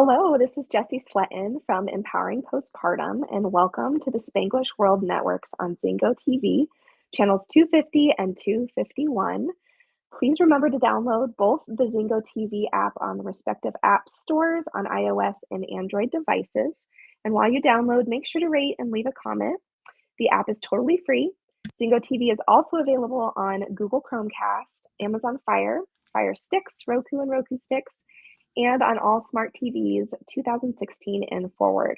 Hello, this is Jessi Sletten from Empowering Postpartum, and welcome to the Spanglish World Networks on Zingo TV, channels 250 and 251. Please remember to download both the Zingo TV app on the respective app stores on iOS and Android devices. And while you download, make sure to rate and leave a comment. The app is totally free. Zingo TV is also available on Google Chromecast, Amazon Fire, Fire Sticks, Roku and Roku Sticks, and on all smart TVs 2016 and forward.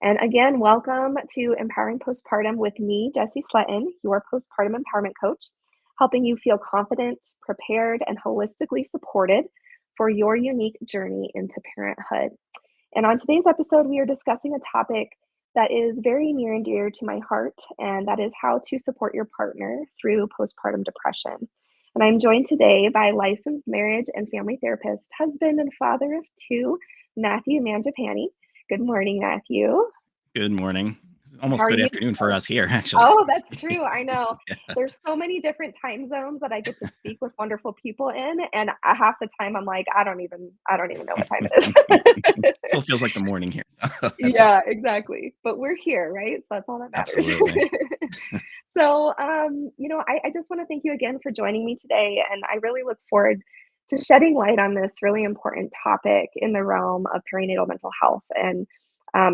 And again, welcome to Empowering Postpartum with me, Jessi Sletten, your postpartum empowerment coach, helping you feel confident, prepared, and holistically supported for your unique journey into parenthood. And on today's episode, we are discussing a topic that is very near and dear to my heart, and that is how to support your partner through postpartum depression. And I'm joined today by licensed marriage and family therapist, husband and father of two, Matthew Mangiapane. Good morning, Matthew. Good morning. How Almost are good you? afternoon for us here, actually. Oh, that's true. I know. Yeah. There's so many different time zones that I get to speak with wonderful people in, and half the time I'm like, I don't even know what time it is. Still feels like the morning here. So that's okay. Yeah, exactly. But we're here, right? So that's all that matters. Absolutely. So, I just want to thank you again for joining me today. And I really look forward to shedding light on this really important topic in the realm of perinatal mental health. And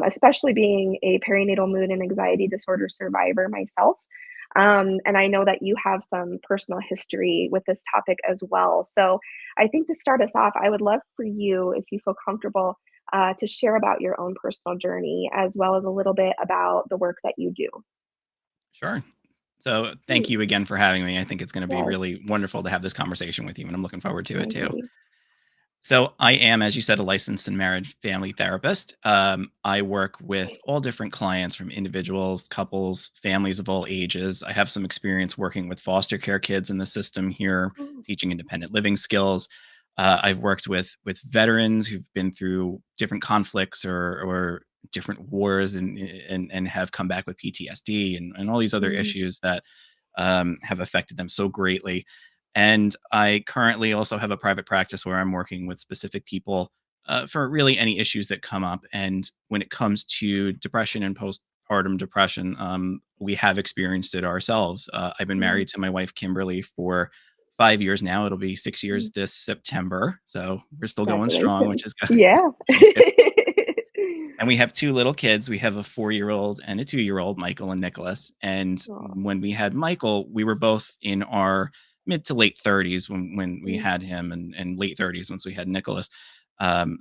especially being a perinatal mood and anxiety disorder survivor myself. And I know that you have some personal history with this topic as well. So I think to start us off, I would love for you, if you feel comfortable, to share about your own personal journey, as well as a little bit about the work that you do. Sure. So thank Great. you again for having me. I think it's going to be Yes, really wonderful to have this conversation with you, and I'm looking forward to I it too. agree. So I am, as you said, a licensed and marriage family therapist. I work with all different clients, from individuals, couples, families of all ages. I have some experience working with foster care kids in the system here, Oh, teaching independent living skills. I've worked with veterans who've been through different conflicts or different wars and have come back with PTSD and all these other mm, issues that have affected them so greatly. And I currently also have a private practice where I'm working with specific people for really any issues that come up. And when it comes to depression and postpartum depression, we have experienced it ourselves. I've been mm, married to my wife, Kimberly, for 5 years now. It'll be 6 years mm. this September. So we're still going strong, which Congratulations. is good. Yeah. And we have two little kids. We have a 4-year-old and a 2-year-old, Michael and Nicholas. And Aw, when we had Michael, we were both in our mid to late 30s when we mm, had him, and late 30s once we had Nicholas.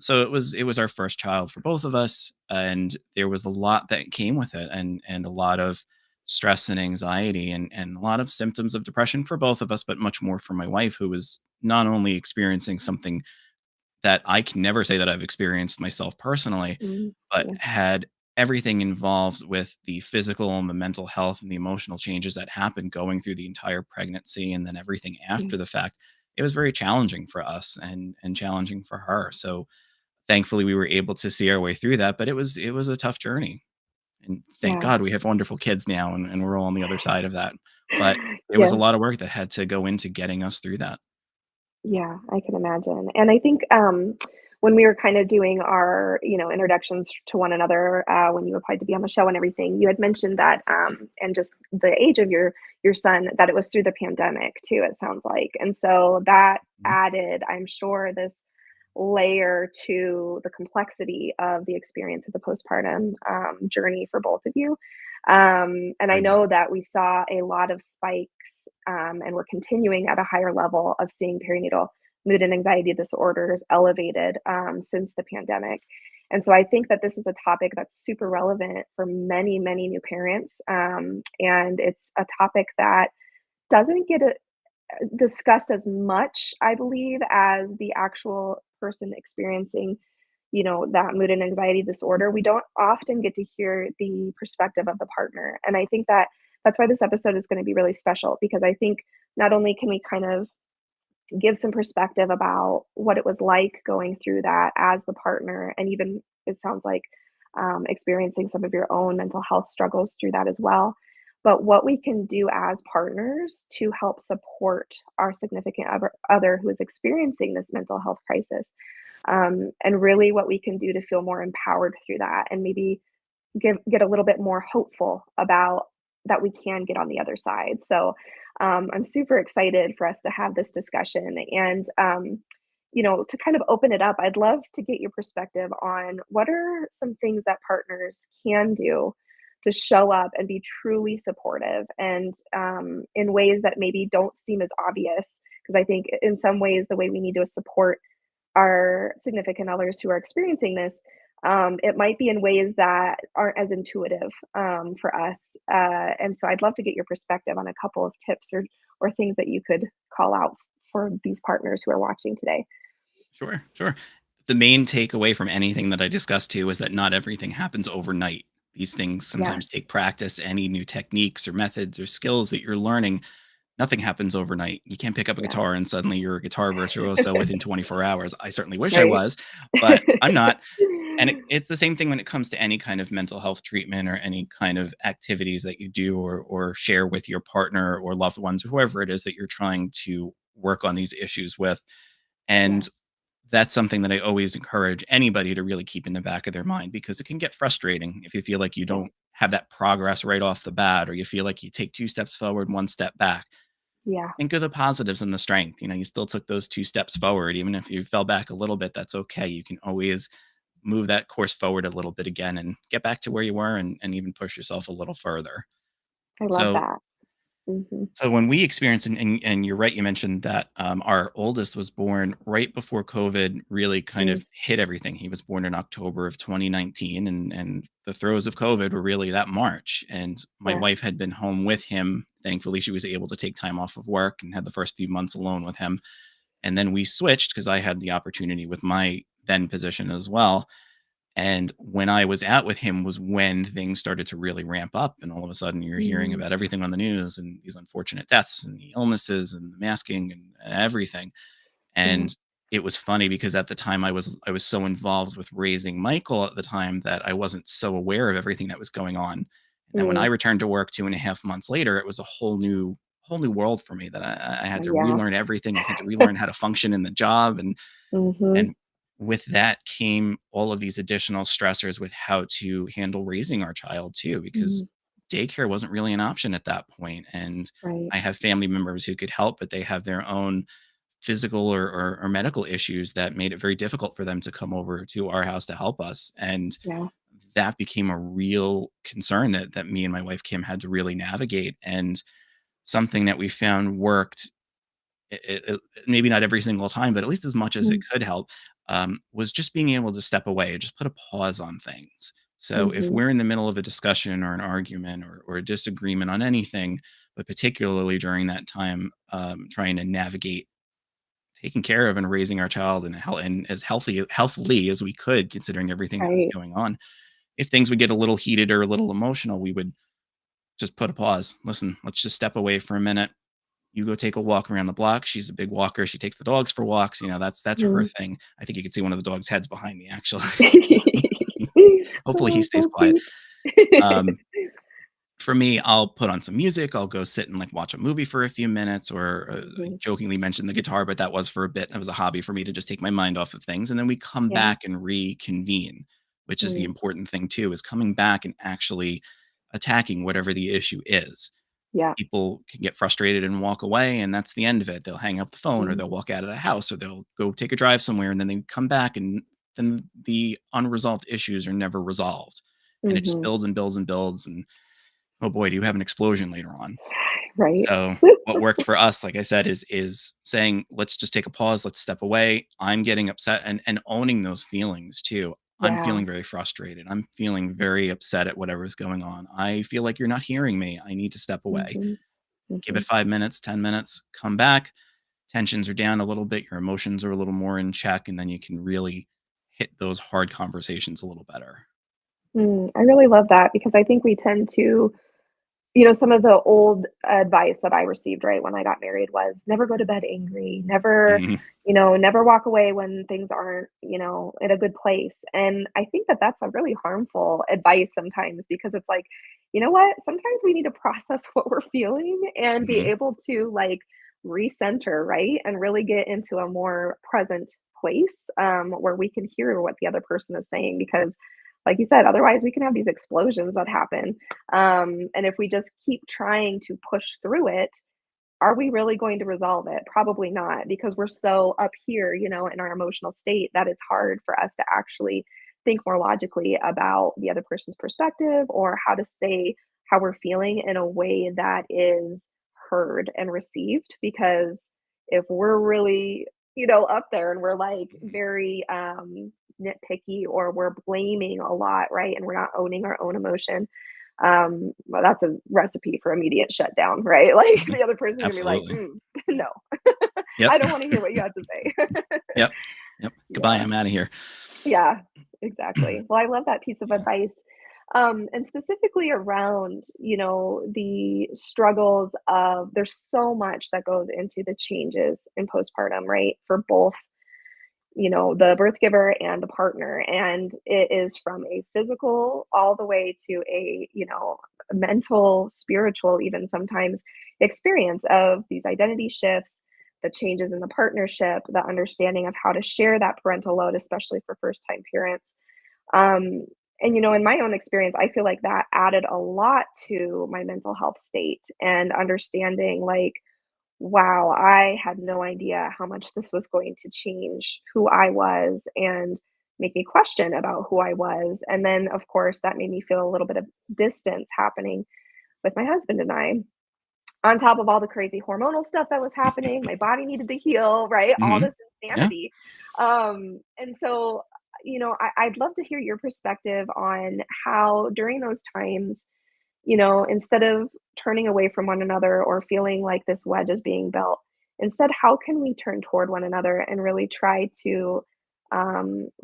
So it was our first child for both of us, and there was a lot that came with it, and a lot of stress and anxiety, and a lot of symptoms of depression for both of us, but much more for my wife, who was not only experiencing something that I can never say that I've experienced myself personally, mm. but Yeah. had everything involved with the physical and the mental health and the emotional changes that happened going through the entire pregnancy and then everything Mm. after the fact. It was very challenging for us and challenging for her. So thankfully we were able to see our way through that, but it was a tough journey. And thank Yeah. God we have wonderful kids now, and we're all on the other side of that. But there was a Yeah. lot of work that had to go into getting us through that. Yeah, I can imagine. And I think when we were kind of doing our, introductions to one another, when you applied to be on the show and everything, you had mentioned that, and just the age of your son, that it was through the pandemic too. It sounds like, and so that added, I'm sure, this layer to the complexity of the experience of the postpartum journey for both of you. And I Very much. know that we saw a lot of spikes, and we're continuing at a higher level of seeing perinatal mood and anxiety disorders elevated since the pandemic. And so I think that this is a topic that's super relevant for many, many new parents. And it's a topic that doesn't get discussed as much, I believe, as the actual person experiencing, that mood and anxiety disorder. We don't often get to hear the perspective of the partner. And I think that that's why this episode is going to be really special, because I think not only can we kind of give some perspective about what it was like going through that as the partner, and even it sounds like experiencing some of your own mental health struggles through that as well. But what we can do as partners to help support our significant other who is experiencing this mental health crisis. and really what we can do to feel more empowered through that and maybe get a little bit more hopeful about that we can get on the other side. So I'm super excited for us to have this discussion and to kind of open it up. I'd love to get your perspective on what are some things that partners can do to show up and be truly supportive and in ways that maybe don't seem as obvious. Because I think in some ways, the way we need to support our significant others who are experiencing this, it might be in ways that aren't as intuitive for us. And so I'd love to get your perspective on a couple of tips or things that you could call out for these partners who are watching today. Sure, sure. The main takeaway from anything that I discussed too is that not everything happens overnight. These things sometimes Yes. take practice. Any new techniques or methods or skills that you're learning, nothing happens overnight. You can't pick up a Yeah. guitar and suddenly you're a guitar virtuoso within 24 hours. I certainly wish I Right. was, but I'm not. And it's the same thing when it comes to any kind of mental health treatment or any kind of activities that you do or share with your partner or loved ones or whoever it is that you're trying to work on these issues with. Yeah. And that's something that I always encourage anybody to really keep in the back of their mind because it can get frustrating if you feel like you Yeah. don't have that progress right off the bat or you feel like you take two steps forward, one step back. Yeah. Think of the positives and the strength. You still took those two steps forward. Even if you fell back a little bit, that's okay. You can always move that course forward a little bit again and get back to where you were and even push yourself a little further. I love So that. Hmm. so when we experienced, and you're right, you mentioned that our oldest was born right before COVID really kind Mm, of hit everything. He was born in October of 2019, and the throes of COVID were really that March. And my yeah. wife had been home with him. Thankfully, she was able to take time off of work and had the first few months alone with him. And then we switched because I had the opportunity with my then position as well. And when I was out with him was when things started to really ramp up. And all of a sudden, you're hearing Mm, about everything on the news and these unfortunate deaths and the illnesses and the masking and everything. yeah. And it was funny because at the time I was so involved with raising Michael at the time that I wasn't so aware of everything that was going on. And then when I Mm, returned to work 2.5 months later, it was a whole new world for me that I had to yeah. relearn everything. I had to relearn how to function in the job Hmm. and with that came all of these additional stressors with how to handle raising our child too, Mm, because daycare wasn't really an option at that point. And right. I have family members who could help, but they have their own physical or medical issues that made it very difficult for them to come over to our house to help us. And Yeah. that became a real concern that me and my wife Kim had to really navigate. And something that we found worked maybe not every single time, but at least as much as it Mm, could help, was just being able to step away, just put a pause on things. So if mhm, we're in the middle of a discussion or an argument or a disagreement on anything, but particularly during that time, trying to navigate taking care of and raising our child and as healthily as we could, considering everything that was right. going on. If things would get a little heated or a little emotional, we would just put a pause. Listen, let's just step away for a minute. You go take a walk around the block. She's a big walker. She takes the dogs for walks. That's her Mm. thing. I think you can see one of the dogs' heads behind me, actually. Hopefully, he Oh, stays so quiet. cute. Um, for me, I'll put on some music. I'll go sit and like watch a movie for a few minutes, or I Mhm. jokingly mentioned the guitar, but that was for a bit. It was a hobby for me to just take my mind off of things, and then we come Yeah. back and reconvene, which is the Mm. important thing too. Is coming back and actually attacking whatever the issue is. Yeah. People can get frustrated and walk away, and that's the end of it. They'll hang up the phone or Mm. they'll walk out of the house or they'll go take a drive somewhere and then they come back and then the unresolved issues are never resolved. And it just Mhm. builds and builds and builds. And oh boy, do you have an explosion later on. Right. So what worked for us, like I said, is saying, let's just take a pause, let's step away. I'm getting upset and owning those feelings too. I'm Yeah. feeling very frustrated. I'm feeling very upset at whatever's going on. I feel like you're not hearing me. I need to step away. Mhm. Give it Mhm. 5 minutes, 10 minutes, come back. Tensions are down a little bit, your emotions are a little more in check, and then you can really hit those hard conversations a little better. Mm, I really love that because I think we tend to some of the old advice that I received right when I got married was never go to bed angry, never, Mhm, never walk away when things aren't, in a good place. And I think that that's a really harmful advice sometimes because it's like, you know what? Sometimes we need to process what we're feeling and be mhm, able to like recenter, right? And really get into a more present place where we can hear what the other person is saying. Because, like you said, otherwise we can have these explosions that happen. And if we just keep trying to push through it, are we really going to resolve it? Probably not, because we're so up here, in our emotional state that it's hard for us to actually think more logically about the other person's perspective or how to say how we're feeling in a way that is heard and received. Because if we're really, up there and we're like Mhm. very nitpicky, or we're blaming a lot, right? And we're not owning our own emotion, well, that's a recipe for immediate shutdown, right? Like Mhm. the other person's gonna be like, Absolutely. no, Yep. I don't want to hear what you have to say. Yep. Yep. Goodbye. Yeah, I'm out of here. yeah, exactly. Well, I love that piece of Yeah. advice. And specifically around, the struggles of there's so much that goes into the changes in postpartum, right? For both, the birth giver and the partner. And it is from a physical all the way to a, mental, spiritual, even sometimes experience of these identity shifts, the changes in the partnership, the understanding of how to share that parental load, especially for first time parents. Um, and, in my own experience, I feel like that added a lot to my mental health state and understanding, like, wow, I had no idea how much this was going to change who I was and make me question about who I was. And then, of course, that made me feel a little bit of distance happening with my husband and I. On top of all the crazy hormonal stuff that was happening, my body needed to heal, right? All Mhm. this Yeah. insanity. And so, I'd love to hear your perspective on how during those times, instead of turning away from one another or feeling like this wedge is being built, instead, how can we turn toward one another and really try to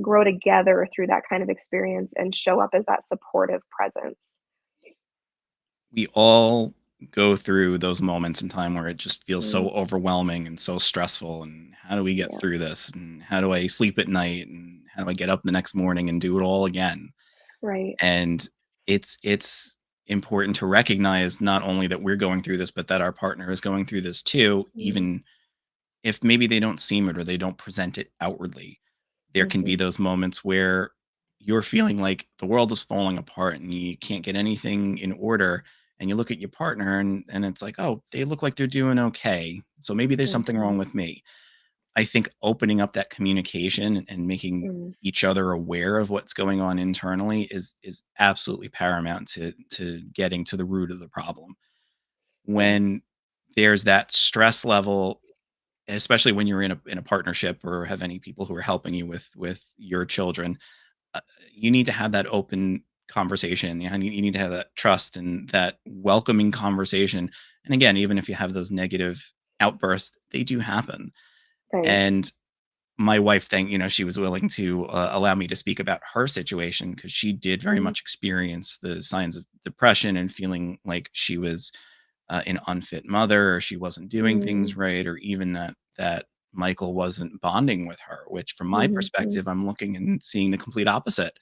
grow together through that kind of experience and show up as that supportive presence? We all go through those moments in time where it just feels Mm, so overwhelming and so stressful. And how do we get yeah, through this? And how do I sleep at night? And how do I get up the next morning and do it all again? right. And it's important to recognize not only that we're going through this, but that our partner is going through this too, Mm, even if maybe they don't seem it or they don't present it outwardly. There can be mhm, those moments where you're feeling like the world is falling apart and you can't get anything in order. And you look at your partner and it's like, oh, they look like they're doing okay. So maybe there's something mhm, wrong with me. I think opening up that communication and making mm, each other aware of what's going on internally is absolutely paramount to getting to the root of the problem. yes. When there's that stress level, especially when you're in a partnership or have any people who are helping you with your children, uh, you need to have that open conversation. You need to have that trust and that welcoming conversation. And again, even if you have those negative outbursts, they do happen. Right. And my wife, she was willing to allow me to speak about her situation because she did very Mm, much experience the signs of depression and feeling like she was an unfit mother or she wasn't doing mm, things right or even that Michael wasn't bonding with her, which from my mhm, perspective, I'm looking and seeing the complete opposite.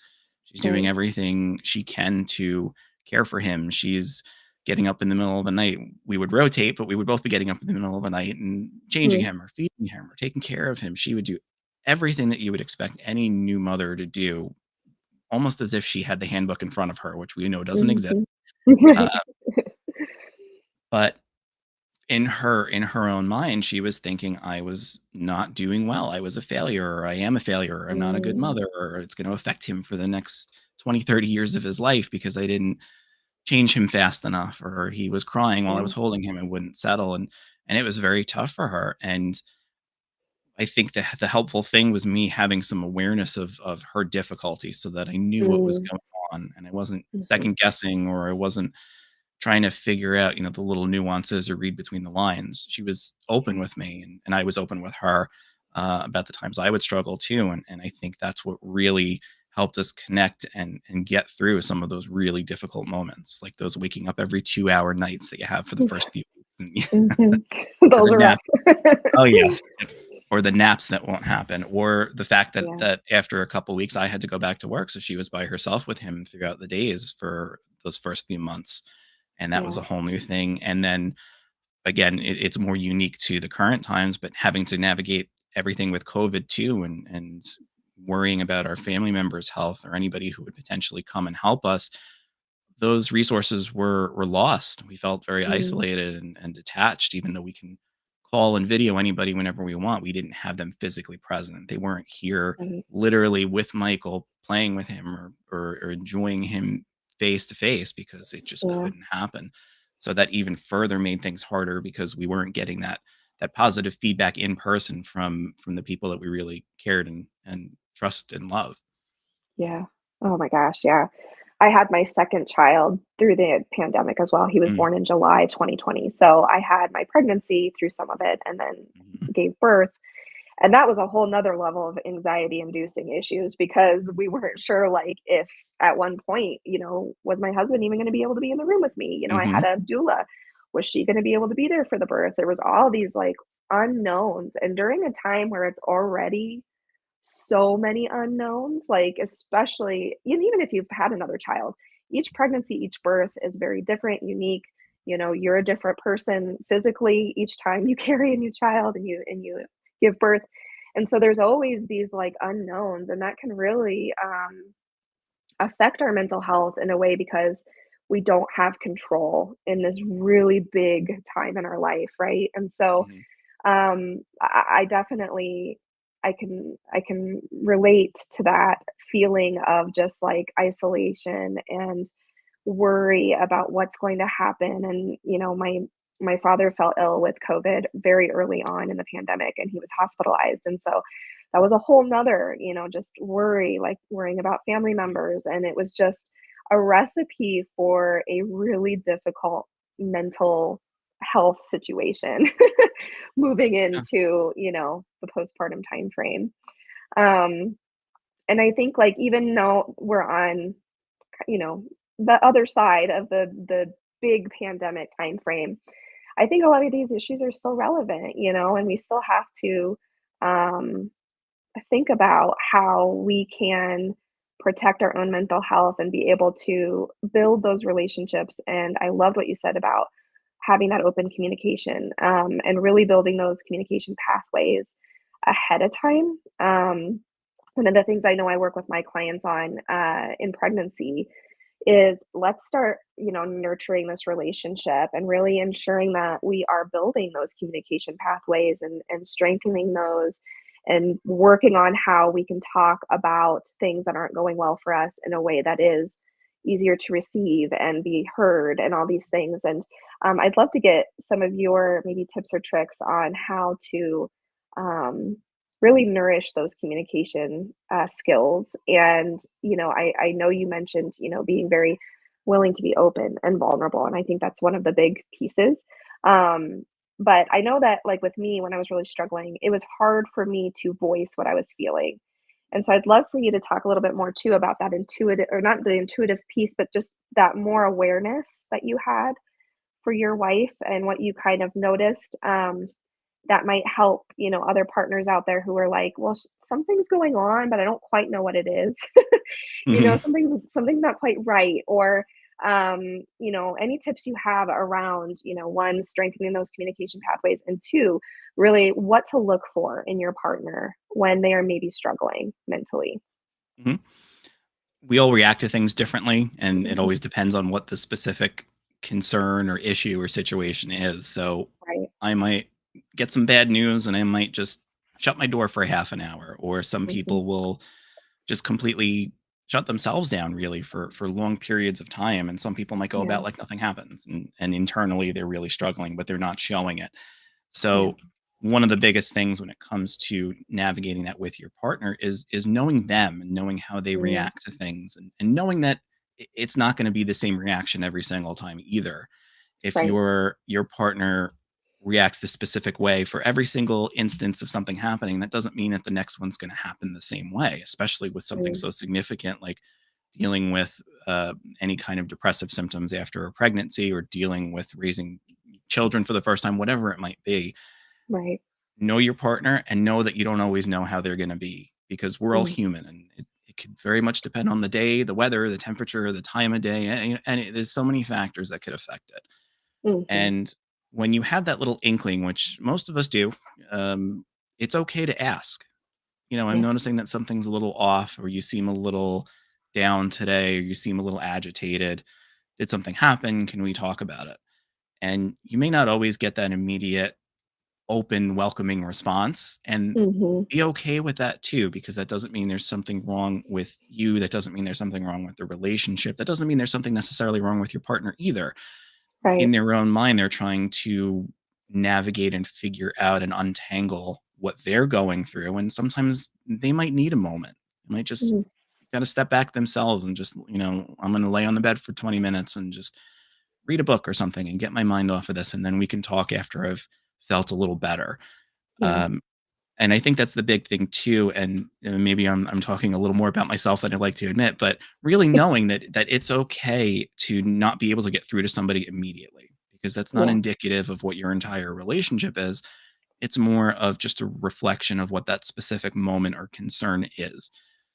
She's doing right. everything she can to care for him. She's getting up in the middle of the night. We would rotate, but we would both be getting up in the middle of the night and changing Mm, him or feeding him or taking care of him. She would do everything that you would expect any new mother to do, almost as if she had the handbook in front of her, which we know doesn't exist. mhm. Uh, Right. but in her own mind, she was thinking I was not doing well. I was a failure, or I am a failure, or I'm not a good Mm, mother, or it's going to affect him for the next 20, 30 years of his life because I didn't change him fast enough, or he was crying while I yeah. was holding him and wouldn't settle. And it was very tough for her. And I think the helpful thing was me having some awareness of her difficulty so that I knew what was Mm, going on and I wasn't mhm, second guessing or I wasn't trying to figure out, the little nuances or read between the lines. She was open yeah. with me and I was open with her about the times I would struggle too. And I think that's what really helped us connect and get through some of those really difficult moments, like those waking up every 2 hour nights that you have for the first few weeks. Mhm. Or Those the are rough. nap. Oh yes. Or the naps that won't happen, or the fact that Yeah, after a couple weeks I had to go back to work, so she was by herself with him throughout the days for those first few months, and that was a yeah. whole new thing. And then again, it's more unique to the current times, but having to navigate everything with COVID too, and worrying about our family members' health or anybody who would potentially come and help us, those resources were lost. We felt very Mm, isolated and detached, even though we can call and video anybody whenever we want. We didn't have them physically present. They weren't here right. literally with Michael, playing with him or enjoying him face to face, because it just Yeah. couldn't happen. So that even further made things harder, because we weren't getting that positive feedback in person from the people that we really cared and trust and love. Yeah. Oh my gosh, yeah. I had my second child through the pandemic as well. He was Mm, born in July 2020. So I had my pregnancy through some of it and then mhm, gave birth. And that was a whole nother level of anxiety inducing issues because we weren't sure like if at one point, was my husband even going to be able to be in the room with me? I had mhm, a doula. Was she going to be able to be there for the birth? There was all these like unknowns. And during a time where it's already so many unknowns, like, especially and even if you've had another child, each pregnancy, each birth is very different, unique. You're a different person physically each time you carry a new child and you give birth. And so there's always these like unknowns, and that can really affect our mental health in a way because we don't have control in this really big time in our life, right? And so mhm. I definitely I can relate to that feeling of just like isolation and worry about what's going to happen. And my father fell ill with COVID very early on in the pandemic, and he was hospitalized. And so that was a whole nother, just worry, like worrying about family members. And it was just a recipe for a really difficult mental health situation moving Yeah. into, the postpartum time frame. Um, and I think like even though we're on, you know, the other side of the big pandemic time frame, I think a lot of these issues are still relevant, and we still have to um, think about how we can protect our own mental health and be able to build those relationships. And I loved what you said about having that open communication and really building those communication pathways ahead of time. One of the things I know I work with my clients on in pregnancy is let's start, nurturing this relationship and really ensuring that we are building those communication pathways and strengthening those and working on how we can talk about things that aren't going well for us in a way that is easier to receive and be heard and all these things. And I'd love to get some of your maybe tips or tricks on how to um, really nourish those communication skills. And I know you mentioned being very willing to be open and vulnerable, and I think that's one of the big pieces. um, but I know that like with me when I was really struggling, it was hard for me to voice what I was feeling. And so I'd love for you to talk a little bit more too about that intuitive, or not the intuitive piece, but just that more awareness that you had for your wife and what you kind of noticed that might help, other partners out there who are like, well, something's going on, but I don't quite know what it is. Mhm. Something's not quite right. Or, any tips you have around, one, strengthening those communication pathways, and two, really what to look for in your partner when they are maybe struggling mentally. Mhm. We all react to things differently, and it Mhm. always depends on what the specific concern or issue or situation is. So Right. I might get some bad news and I might just shut my door for a half an hour, or some Mhm. people will just completely shut themselves down really for long periods of time, and some people might go Yeah. about like nothing happens, and internally they're really struggling but they're not showing it. Yeah. So one of the biggest things when it comes to navigating that with your partner is knowing them and knowing how they Mm. react to things, and knowing that it's not going to be the same reaction every single time either. If Right. your partner reacts the specific way for every single instance of something happening, that doesn't mean that the next one's going to happen the same way, especially with something Mm. so significant like dealing with any kind of depressive symptoms after a pregnancy, or dealing with raising children for the first time, whatever it might be. Right. Know your partner and know that you don't always know how they're going to be, because we're all Mm. human, and it could very much depend on the day, the weather, the temperature, the time of day, and there's so many factors that could affect it. Mhm. And when you have that little inkling, which most of us do, um, it's okay to ask. I'm Yeah. noticing that something's a little off, or you seem a little down today, or you seem a little agitated. Did something happen? Can we talk about it? And you may not always get that immediate, open, welcoming response. And Mhm. be okay with that too, because that doesn't mean there's something wrong with you. That doesn't mean there's something wrong with the relationship. That doesn't mean there's something necessarily wrong with your partner either. In Right. their own mind, they're trying to navigate and figure out and untangle what they're going through. And sometimes they might need a moment. They might just Mhm. got to step back themselves and just, I'm going to lay on the bed for 20 minutes and just read a book or something and get my mind off of this. And then we can talk after I've felt a little better. Yeah. Um, and I think that's the big thing too. And maybe I'm talking a little more about myself than I'd like to admit, but really knowing that it's okay to not be able to get through to somebody immediately, because that's not Yeah. indicative of what your entire relationship is. It's more of just a reflection of what that specific moment or concern is.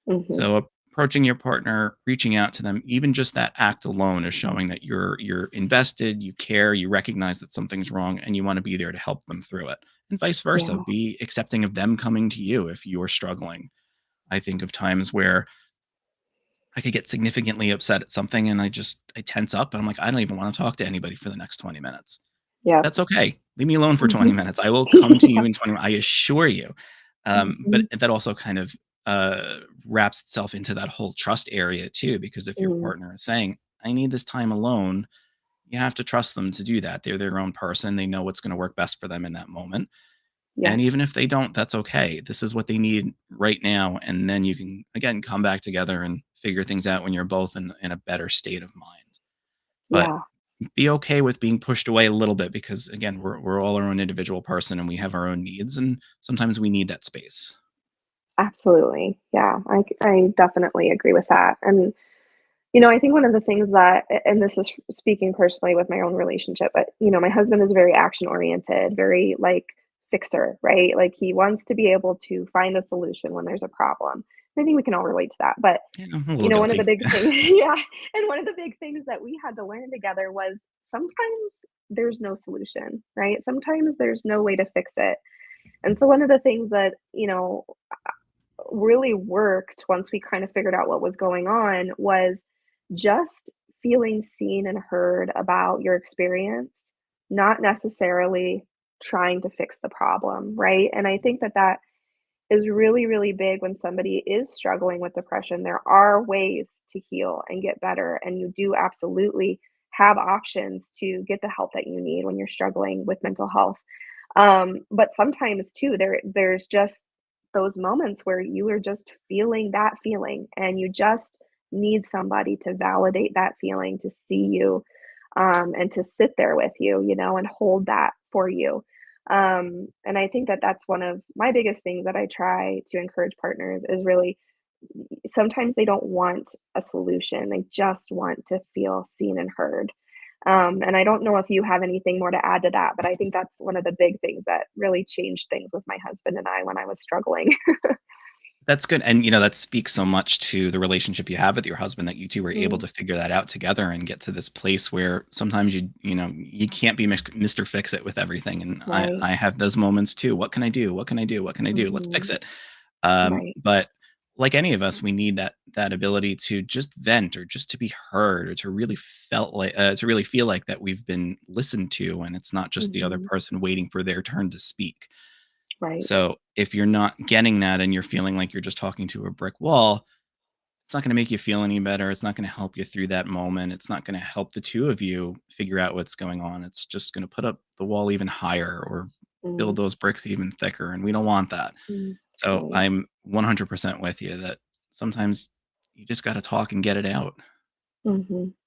Mhm. So approaching your partner, reaching out to them, even just that act alone is showing that you're invested, you care, you recognize that something's wrong, and you want to be there to help them through it. And vice versa, Yeah. be accepting of them coming to you if you're struggling. I think of times where I could get significantly upset at something and I tense up and I'm like, I don't even want to talk to anybody for the next 20 minutes. Yep. That's okay. Leave me alone for 20 Mhm. minutes. I will come to Yeah. you in 20 I assure you. But Mhm. that also kind of wraps itself into that whole trust area too, because if your Mm. partner is saying, I need this time alone, you have to trust them to do that. They're their own person. They know what's going to work best for them in that moment. Yeah. And even if they don't, that's okay. This is what they need right now. And then you can, again, come back together and figure things out when you're both in a better state of mind. But Yeah. be okay with being pushed away a little bit because, again, we're all our own individual person and we have our own needs. And sometimes we need that space. Absolutely. Yeah. I definitely agree with that. And I think one of the things that, and this is speaking personally with my own relationship, but my husband is very action oriented, very like fixer, right? Like he wants to be able to find a solution when there's a problem. I think we can all relate to that. But Yeah, I'm a little one of the guilty. big things, yeah, and one of the big things that we had to learn together was sometimes there's no solution, right? Sometimes there's no way to fix it. And so one of the things that, really worked once we kind of figured out what was going on was just feeling seen and heard about your experience, not necessarily trying to fix the problem, right? And I think that that is really, really big when somebody is struggling with depression. There are ways to heal and get better, and you do absolutely have options to get the help that you need when you're struggling with mental health. But sometimes too, there's just those moments where you are just feeling that feeling, and you just need somebody to validate that feeling, to see you, and to sit there with you, and hold that for you. And I think that that's one of my biggest things that I try to encourage partners is really sometimes they don't want a solution. They just want to feel seen and heard. And I don't know if you have anything more to add to that, but I think that's one of the big things that really changed things with my husband and I when I was struggling. That's good. And, that speaks so much to the relationship you have with your husband that you 2 were able Mm, to figure that out together and get to this place where sometimes you can't be Mr. Fix It with everything. And I right. I have those moments too. What can I do? What can I do? What can I do? Let's fix Mhm. it. Right. But like any of us, we need that ability to just vent or just to be heard or to really feel like that we've been listened to and it's not just the other Mhm. person waiting for their turn to speak. Right. So if you're not getting that and you're feeling like you're just talking to a brick wall, it's not going to make you feel any better. It's not going to help you through that moment. It's not going to help the two of you figure out what's going on. It's just going to put up the wall even higher or build Mm, those bricks even thicker. And we don't want that. So right. I'm 100% with you that sometimes you just got to talk and get it out.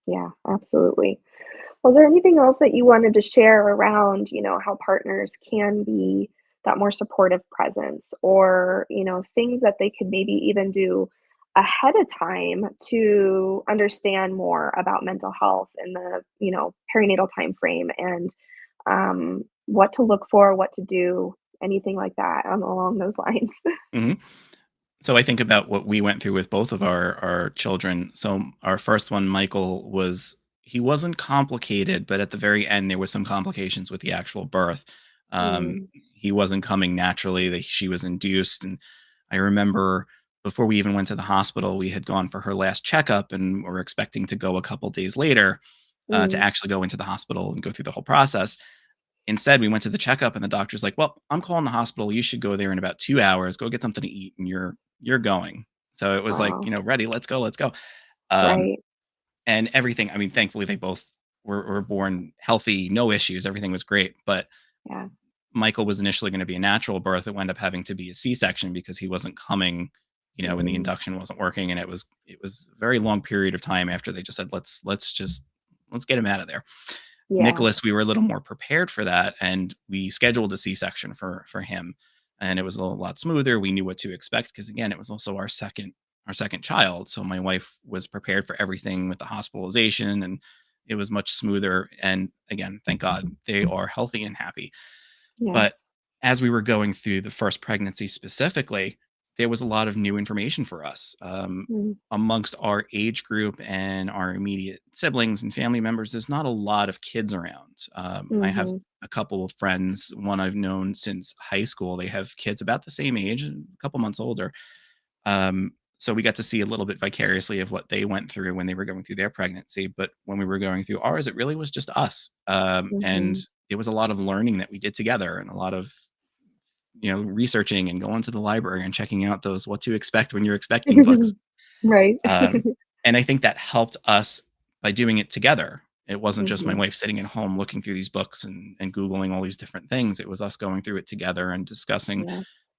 Yeah, absolutely. Was there anything else that you wanted to share around, how partners can be that more supportive presence or, things that they could maybe even do ahead of time to understand more about mental health in the, perinatal time frame and what to look for, what to do, anything like that along those lines? Mhm. So I think about what we went through with both of our children. So our first one, Michael, he wasn't complicated, but at the very end there was some complications with the actual birth. Mm. He wasn't coming naturally, that she was induced. And I remember before we even went to the hospital, we had gone for her last checkup and were expecting to go a couple days later to Mm. actually go into the hospital and go through the whole process. Instead, we went to the checkup and the doctor's like, "Well, I'm calling the hospital. You should go there in about 2 hours. Go get something to eat and you're going." So it was like, Wow. ready, let's go, let's go. Um, Right. and everything, I mean, thankfully they both were born healthy, no issues, everything was great. But Yeah. Michael was initially going to be a natural birth. It wound up having to be a C-section because he wasn't coming, when the Mm. induction wasn't working. And it was a very long period of time after they just said, let's get him out of there. Yeah. Nicholas, we were a little more prepared for that, and we scheduled a C-section for him, and it was a lot smoother. We knew what to expect because again, it was also our second child, so my wife was prepared for everything with the hospitalization, and it was much smoother. And again, thank God they are healthy and happy. But Yes. as we were going through the first pregnancy specifically, there was a lot of new information for us. Mm. Amongst our age group and our immediate siblings and family members, there's not a lot of kids around. I have Mhm. a couple of friends, one I've known since high school. They have kids about the same age, and a couple months older. So we got to see a little bit vicariously of what they went through when they were going through their pregnancy. But when we were going through ours, it really was just us. And Mhm. it was a lot of learning that we did together and a lot of, researching and going to the library and checking out those what to expect when you're expecting books. Right. Um, and I think that helped us by doing it together. It wasn't just my Mhm. wife sitting at home looking through these books and Googling all these different things. It was us going through it together and discussing,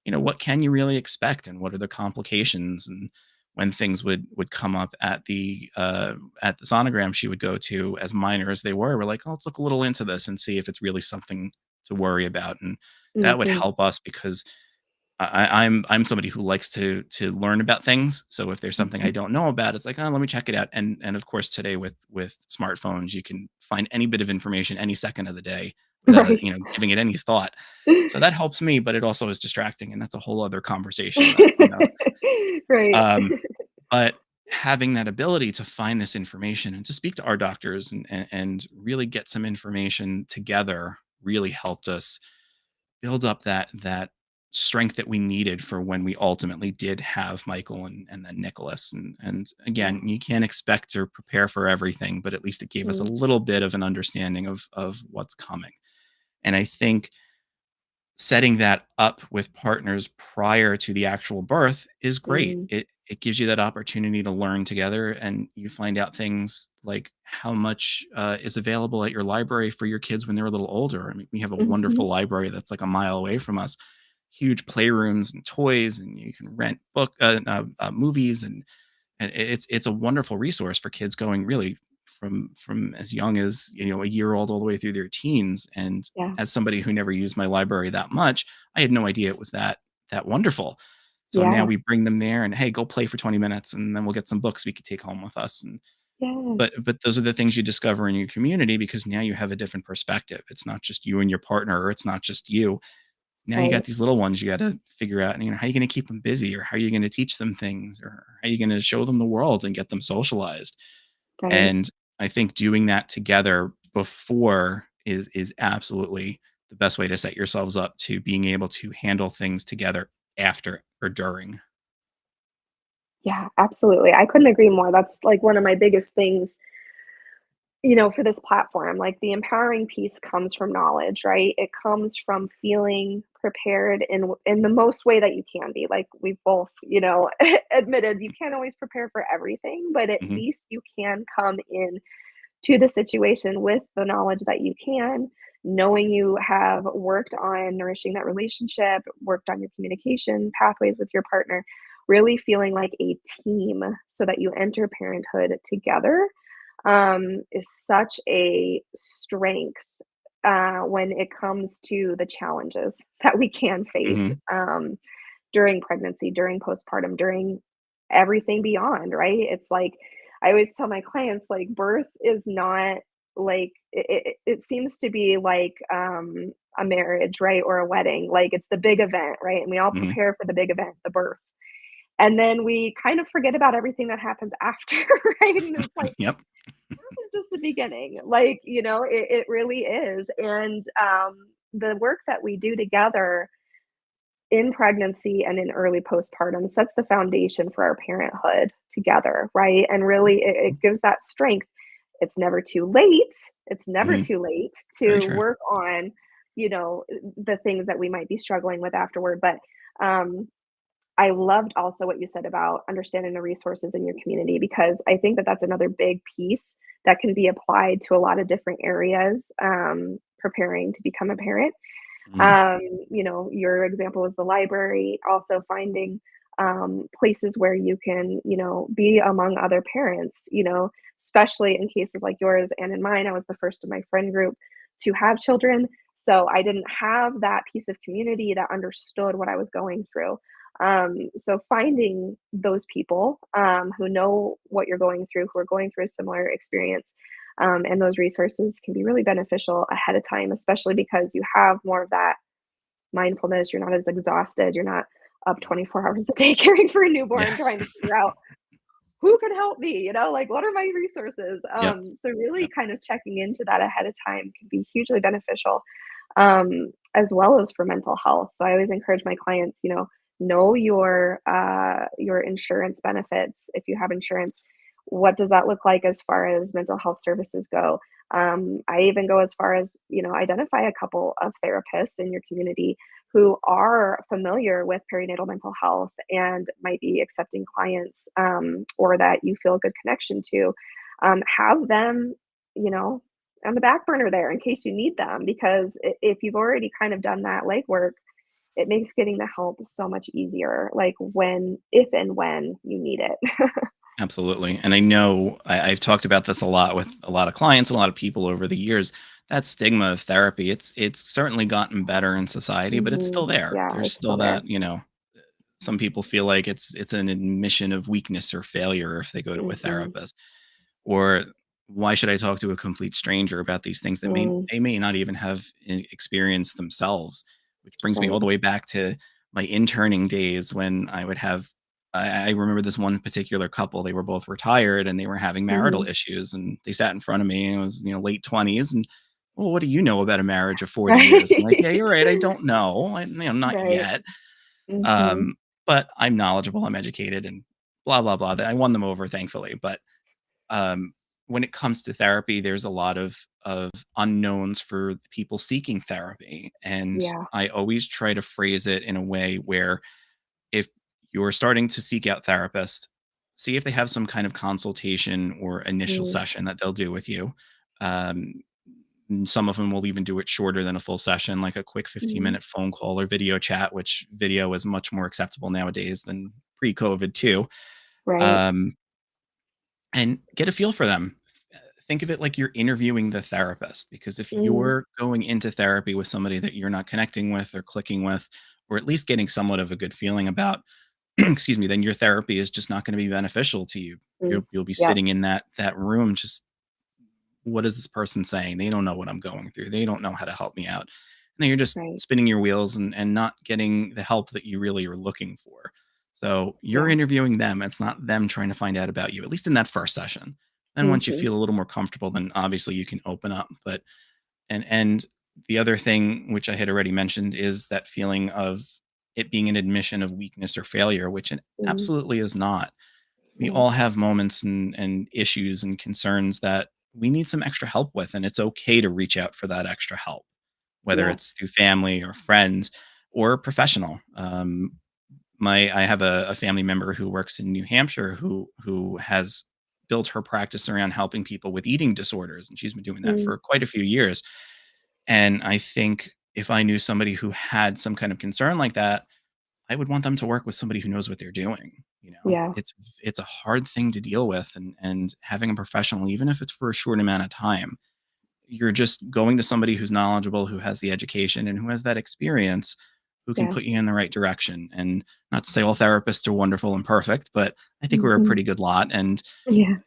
Yeah. what can you really expect and what are the complications, and when things would come up at the sonogram she would go to, as minor as they were, we're like, oh, let's look a little into this and see if it's really something to worry about. And that would Mhm. help us because I'm somebody who likes to learn about things. So if there's something I don't know about, it's like, oh, let me check it out. And of course, today with smartphones, you can find any bit of information any second of the day without Right. giving it any thought. So that helps me, but it also is distracting, and that's a whole other conversation that. Right. Um, but having that ability to find this information and to speak to our doctors and really get some information together really helped us build up that strength that we needed for when we ultimately did have Michael and then Nicholas. And Yeah. again, you can't expect to prepare for everything, but at least it gave us a Mm. little bit of an understanding of what's coming. And I think setting that up with partners prior to the actual birth is great. Mm. It gives you that opportunity to learn together, and you find out things like how much is available at your library for your kids when they're a little older. I mean, we have a Mhm. wonderful library that's like a mile away from us, huge playrooms and toys, and you can rent movies, and it's a wonderful resource for kids going really from as young as a year old all the way through their teens. And Yeah. as somebody who never used my library that much, I had no idea it was that wonderful. So now Yeah. we bring them there and, hey, go play for 20 minutes and then we'll get some books we could take home with us. And Yes. but those are the things you discover in your community because now you have a different perspective. It's not just you and your partner, or it's not just you. Now you got Right. these little ones you got to figure out, how are you going to keep them busy, or how are you going to teach them things, or how are you going to show them the world and get them socialized. Right. And I think doing that together before is absolutely the best way to set yourselves up to being able to handle things together after or during. Yeah, absolutely. I couldn't agree more. That's like one of my biggest things, for this platform. Like the empowering piece comes from knowledge, right? It comes from feeling prepared in the most way that you can be. Like we've both, admitted you can't always prepare for everything, but at Mhm, least you can come in to the situation with the knowledge that you can, knowing you have worked on nourishing that relationship, worked on your communication pathways with your partner, really feeling like a team so that you enter parenthood together, is such a strength when it comes to the challenges that we can face mhm, during pregnancy, during postpartum, during everything beyond, right? It's like I always tell my clients, like, birth is not like it seems to be like a marriage, right? Or a wedding. Like, it's the big event, right? And we all mhm. prepare for the big event, the birth. And then we kind of forget about everything that happens after, right? And it's like, Yep. is just the beginning. Like, it really is. And the work that we do together in pregnancy and in early postpartum sets the foundation for our parenthood together, right? And really, it gives that strength. It's never too late. It's never Mhm. too late Very to true. work on, the things that we might be struggling with afterward. But um, I loved also what you said about understanding the resources in your community, because I think that that's another big piece that can be applied to a lot of different areas, preparing to become a parent. Mhm. Um, your example was the library, also finding places where you can, be among other parents, especially in cases like yours and in mine. I was the first in my friend group to have children. So I didn't have that piece of community that understood what I was going through. So finding those people who know what you're going through, who are going through a similar experience, and those resources can be really beneficial ahead of time, especially because you have more of that mindfulness. You're not as exhausted. You're not up Mhm. 24 hours a day caring for a Yeah. newborn, trying to figure out who can help me, like what are my resources? Yep. So really Yep. kind of checking into that ahead of time can be hugely beneficial, as well as for mental health. So I always encourage my clients, know your insurance benefits. If you have insurance, what does that look like as far as mental health services go? I even go as far as, identify a couple of therapists in your community who are familiar with perinatal mental health and might be accepting clients, or that you feel a good connection to. Have them, you know, on the back burner there in case you need them, because if you've already kind of done that legwork, it makes getting the help so much easier, like if and when you need it. Absolutely. And I know I've talked about this a lot with a lot of clients and a lot of people over the years. That stigma of therapy, it's certainly gotten better in society, but it's still there. Yeah, There's it's still still there. that, some people feel like it's an admission of weakness or failure if they go to a Mhm. therapist. Or why should I talk to a complete stranger about these things that Mm, they may not even have experienced themselves? Which brings me all right. the way back to my interning days when I would have. I remember this one particular couple. They were both retired and they were having marital Mhm. issues. And they sat in front of me and it was late 20s. And well, what do you know about a marriage of 40 years? I'm like, yeah, Right. you're right. I don't know. Not Right. yet. Mhm. Um, but I'm knowledgeable. I'm educated, and blah blah blah. I won them over, thankfully. But um, when it comes to therapy, there's a lot of unknowns for the people seeking therapy, and Yeah. I always try to phrase it in a way where if you're starting to seek out therapists, see if they have some kind of consultation or initial Mm, session that they'll do with you. Um, some of them will even do it shorter than a full session, like a quick 15-minute mhm. phone call or video chat, which video is much more acceptable nowadays than pre-COVID too. Right. Um, and get a feel for them. Think of it like you're interviewing the therapist, because if Mm, you're going into therapy with somebody that you're not connecting with or clicking with, or at least getting somewhat of a good feeling about, excuse me, then your therapy is just not going to be beneficial to you. mm. You'll be Yep. sitting in that room just, what is this person saying? They don't know what I'm going through. They don't know how to help me out. And then you're just Right. spinning your wheels and not getting the help that you really are looking for. So you're Yeah. interviewing them. It's not them trying to find out about you, at least in that first session. Then once you Mhm. feel a little more comfortable, then obviously you can open up. But and the other thing which I had already mentioned is that feeling of it being an admission of weakness or failure, which it Mm, absolutely is not. We right. all have moments and issues and concerns that we need some extra help with, and it's okay to reach out for that extra help, whether Yeah. it's through family or friends or professional. I have a family member who works in New Hampshire who has built her practice around helping people with eating disorders, and she's been doing that Mm, for quite a few years. And I think if I knew somebody who had some kind of concern like that, I would want them to work with somebody who knows what they're doing. yeah. It's a hard thing to deal with, and having a professional, even if it's for a short amount of time, you're just going to somebody who's knowledgeable, who has the education and who has that experience, who can Yes. put you in the right direction. And not to say all therapists are wonderful and perfect, but I think we're a Mhm. pretty good lot. And Yeah.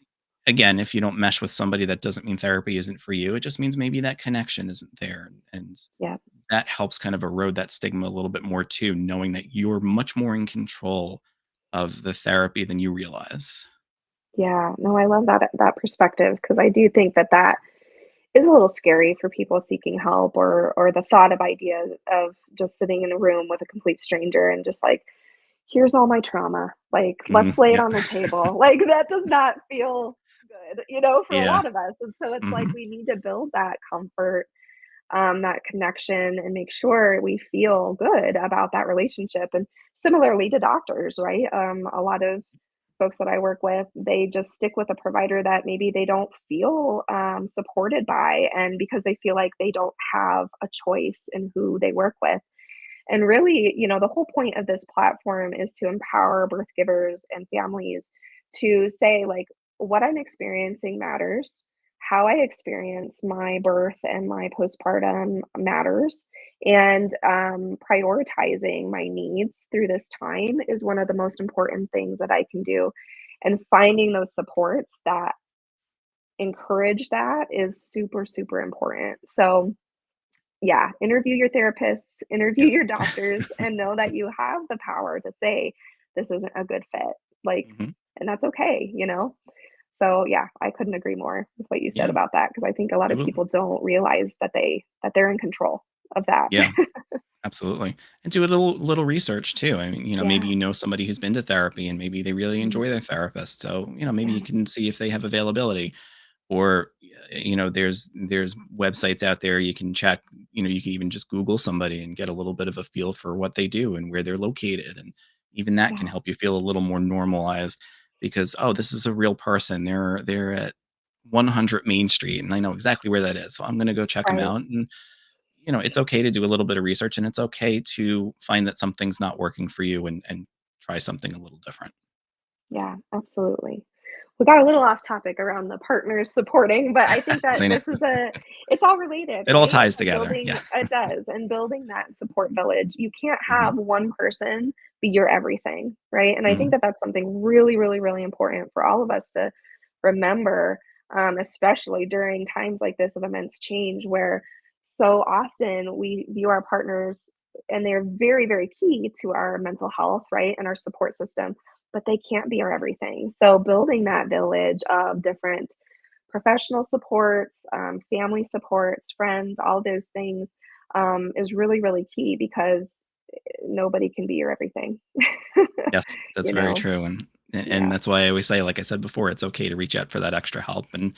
again, if you don't mesh with somebody, that doesn't mean therapy isn't for you. It just means maybe that connection isn't there. And Yeah. that helps kind of erode that stigma a little bit more too, knowing that you're much more in control of the therapy than you realize. Yeah. No, I love that perspective, because I do think that is a little scary for people seeking help, or the thought of idea of just sitting in a room with a complete stranger and just like, here's all my trauma. Like, let's lay it Yeah. on the table. Like, that does not feel good, for a Yeah. lot of us. And so it's like Mhm. we need to build that comfort, that connection, and make sure we feel good about that relationship. And similarly to doctors, right? A lot of folks that I work with, they just stick with a provider that maybe they don't feel supported by, and because they feel like they don't have a choice in who they work with. And really, the whole point of this platform is to empower birth givers and families to say, like, what I'm experiencing matters. How I experience my birth and my postpartum matters. And prioritizing my needs through this time is one of the most important things that I can do. And finding those supports that encourage that is super, super important. So, yeah, interview your therapists, interview Yes. your doctors, and know that you have the power to say, "This isn't a good fit," like, Mhm. and that's okay, you know? So, yeah, I couldn't agree more with what you said Yeah. about that, because I think a lot of Do a people don't realize that they're in control of that. Yeah. Absolutely. And do a little research too. I mean, maybe Yeah, somebody who's been to therapy and maybe they really mhm, enjoy their therapist. So, maybe you yeah, can see if they have availability. Or there's websites out there you can check. You can even just Google somebody and get a little bit of a feel for what they do and where they're located, and even that can yeah, help you feel a little more normalized, because, oh, this is a real person. They're at 100 Main Street and I know exactly where that is, so I'm going to go check them right. out. And it's okay to do a little bit of research, and it's okay to find that something's not working for you, and try something a little different. Yeah, absolutely. We got a little off topic around the partners supporting, but I think that So, it's all related, it all right? ties It's together. building Yeah. it does, and building that support village. You can't Hmm. have one person be your everything, right? And I think Hmm. that that's something really, really, really important for all of us to remember, especially during times like this of immense change, where so often we view our partners, and they're very, very key to our mental health, right? And our support system, but they can't be our everything. So building that village of different professional supports, family supports, friends, all those things, is really, really key, because nobody can be your everything. Yes, that's you very know? true, and Yeah. that's why I always say, like I said before, it's okay to reach out for that extra help, and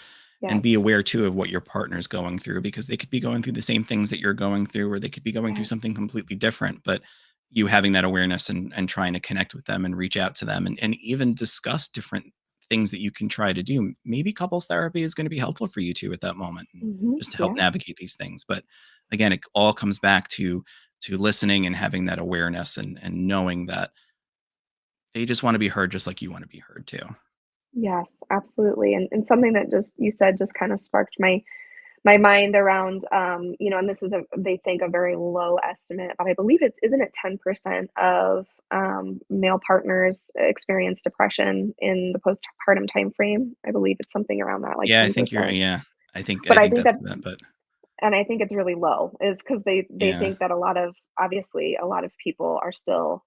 be Yes. aware too of what your partner's going through, because they could be going through the same things that you're going through, or they could be going through Yes. something completely different. But you having that awareness, and trying to connect with them and reach out to them, and even discuss different things that you can try to do. Maybe couples therapy is going to be helpful for you too at that moment, and Hmm. just to help Yeah. navigate these things. But again, it all comes back to listening and having that awareness, and knowing that they just wanna be heard just like you wanna be heard too. Yes, absolutely. And something that just you said just kind of sparked my mind around, and this is they think a very low estimate, but I believe it's, isn't it 10% of male partners experience depression in the postpartum time frame? I believe it's something around that, like Yeah, I think you're 10%. yeah. I think But I I think think that's that, that, but and I think it's really low, is because they yeah. think that a lot of, obviously a lot of people are still,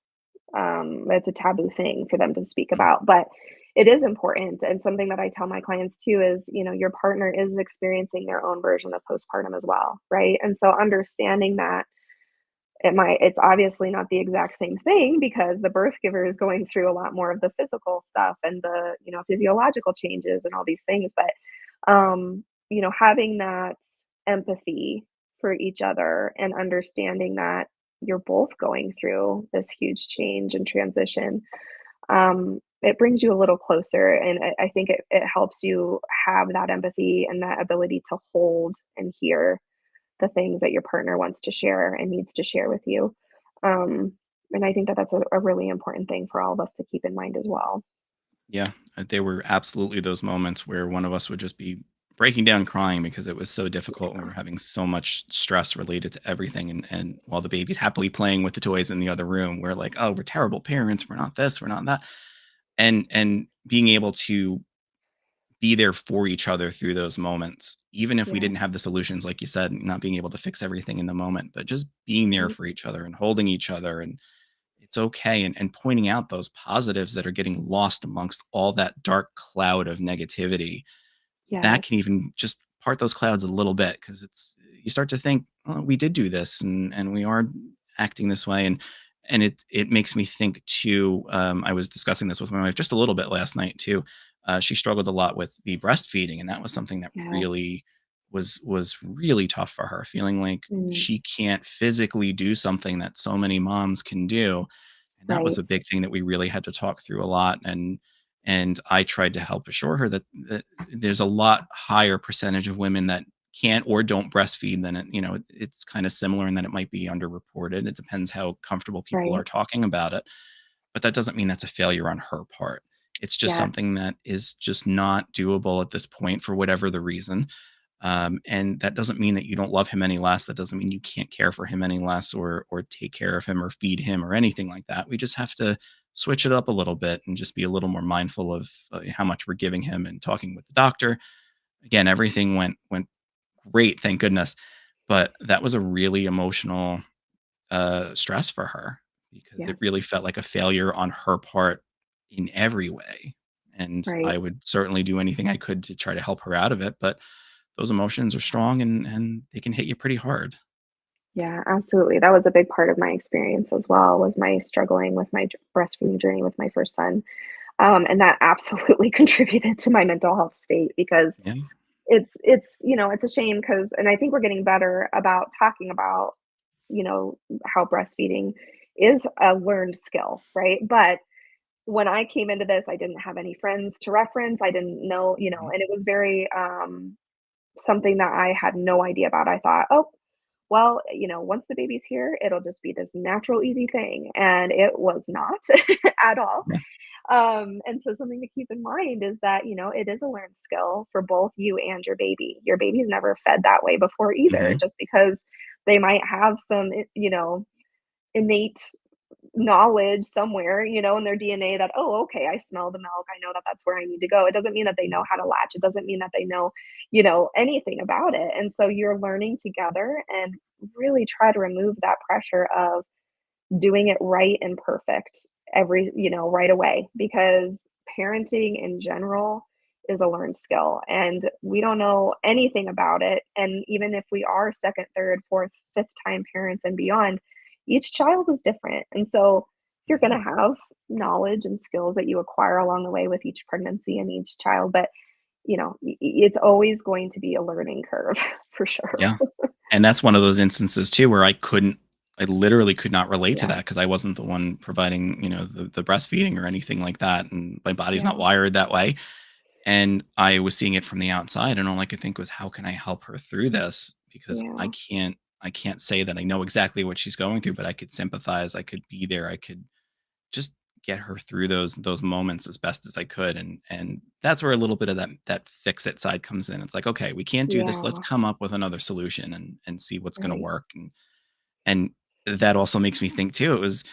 it's a taboo thing for them to speak Mhm. about, but it is important. And something that I tell my clients too is, your partner is experiencing their own version of postpartum as well, right? And so understanding that it's obviously not the exact same thing, because the birth giver is going through a lot more of the physical stuff and the, physiological changes and all these things. But, having that empathy for each other, and understanding that you're both going through this huge change and transition, it brings you a little closer. And I think it helps you have that empathy and that ability to hold and hear the things that your partner wants to share and needs to share with you. Um, and I think that that's a really important thing for all of us to keep in mind as well. Yeah, there were absolutely those moments where one of us would just be breaking down crying because it was so difficult. We Yeah. were having so much stress related to everything, and while the baby's happily playing with the toys in the other room, we're like, "Oh, we're terrible parents. We're not this, we're not that." And being able to be there for each other through those moments, even if we Yeah. didn't have the solutions, like you said, not being able to fix everything in the moment, but just being there Right. for each other and holding each other. And it's okay. And pointing out those positives that are getting lost amongst all that dark cloud of negativity, that can Yes. even just part those clouds a little bit because you start to think, oh, we did do this and we are acting this way. And it makes me think too. I was discussing this with my wife just a little bit last night too. She struggled a lot with the breastfeeding, and that was something that Yes. really was really tough for her, feeling like Mm, she can't physically do something that so many moms can do. And that was right. a big thing that we really had to talk through a lot. And I tried to help assure her that there's a lot higher percentage of women that can't or don't breastfeed than it's kind of similar in that it might be underreported. It depends how comfortable people are Right. talking about it, but that doesn't mean that's a failure on her part. It's just Yes. something that is just not doable at this point for whatever the reason. And that doesn't mean that you don't love him any less. That doesn't mean you can't care for him any less or take care of him or feed him or anything like that. We just have to switch it up a little bit and just be a little more mindful of how much we're giving him and talking with the doctor. Again, everything went great, thank goodness. But that was a really emotional stress for her because it Yes. really felt like a failure on her part in every way. And Right. I would certainly do anything I could to try to help her out of it. But those emotions are strong and they can hit you pretty hard. Yeah, absolutely. That was a big part of my experience as well, was my struggling with my breastfeeding journey with my first son. And that absolutely contributed to my mental health state because Yeah. it's a shame because, and I think we're getting better about talking about, how breastfeeding is a learned skill, right? But when I came into this, I didn't have any friends to reference. I didn't know, Mhm. and it was very something that I had no idea about. I thought, oh, well, once the baby's here, it'll just be this natural, easy thing. And it was not at all. Yeah. And so something to keep in mind is that, it is a learned skill for both you and your baby. Your baby's never fed that way before either, Mhm. just because they might have some, innate knowledge somewhere, in their DNA that, oh, okay, I smell the milk. I know that that's where I need to go. It doesn't mean that they know how to latch. It doesn't mean that they know, anything about it. And so you're learning together and really try to remove that pressure of doing it right and perfect right away because parenting in general is a learned skill and we don't know anything about it. And even if we are second, third, fourth, fifth time parents and beyond, each child is different. And so you're going to have knowledge and skills that you acquire along the way with each pregnancy and each child. But, it's always going to be a learning curve for sure. Yeah. And that's one of those instances too where I literally could not relate to that Yes. because I wasn't the one providing, the breastfeeding or anything like that. And my body's not Yeah. wired that way. And I was seeing it from the outside, and all I could think was, how can I help her through this? Because Yeah. I can't say that I know exactly what she's going through, but I could sympathize, I could be there, I could just get her through those moments as best as I could. And that's where a little bit of that fix it side comes in. It's like, okay, we can't do this. Let's Yeah. come up with another solution and see what's gonna Right. work. And that also makes me think too, it was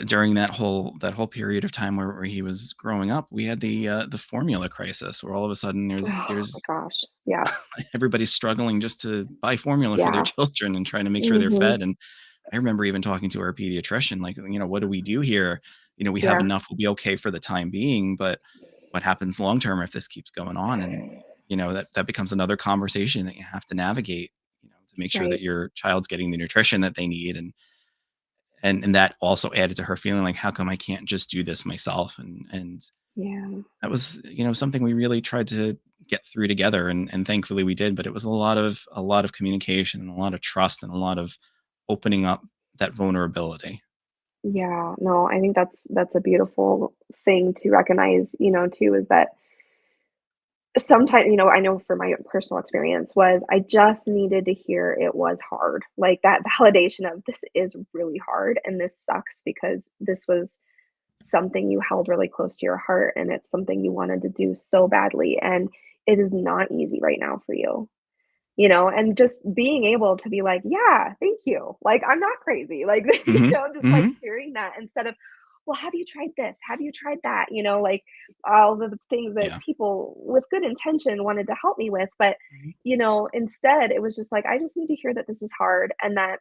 during that whole period of time where he was growing up, we had the formula crisis where all of a sudden Oh my there's gosh. Yeah. everybody's struggling just to buy formula for their Yeah. children and trying to make sure they're Mhm. fed. And I remember even talking to our pediatrician, like, what do we do here? We have Yeah. enough, we'll be okay for the time being, but what happens long term if this keeps going on? And that becomes another conversation that you have to navigate, to make sure that Right. your child's getting the nutrition that they need. And that also added to her feeling like, how come I can't just do this myself? And Yeah. that was, something we really tried to get through together, and thankfully we did. But it was a lot of communication and a lot of trust and a lot of opening up that vulnerability. Yeah. No, I think that's a beautiful thing to recognize, too, is that sometimes, I know for my personal experience was I just needed to hear it was hard. Like that validation of this is really hard and this sucks because this was something you held really close to your heart and it's something you wanted to do so badly and it is not easy right now for you. And just being able to be like, "Yeah, thank you." Like, I'm not crazy. Like, Hmm. just like Hmm. hearing that instead of, "Well, have you tried this? Have you tried that?" Like all of the things that Yeah. people with good intention wanted to help me with. But, Mhm. instead it was just like, I just need to hear that this is hard and that,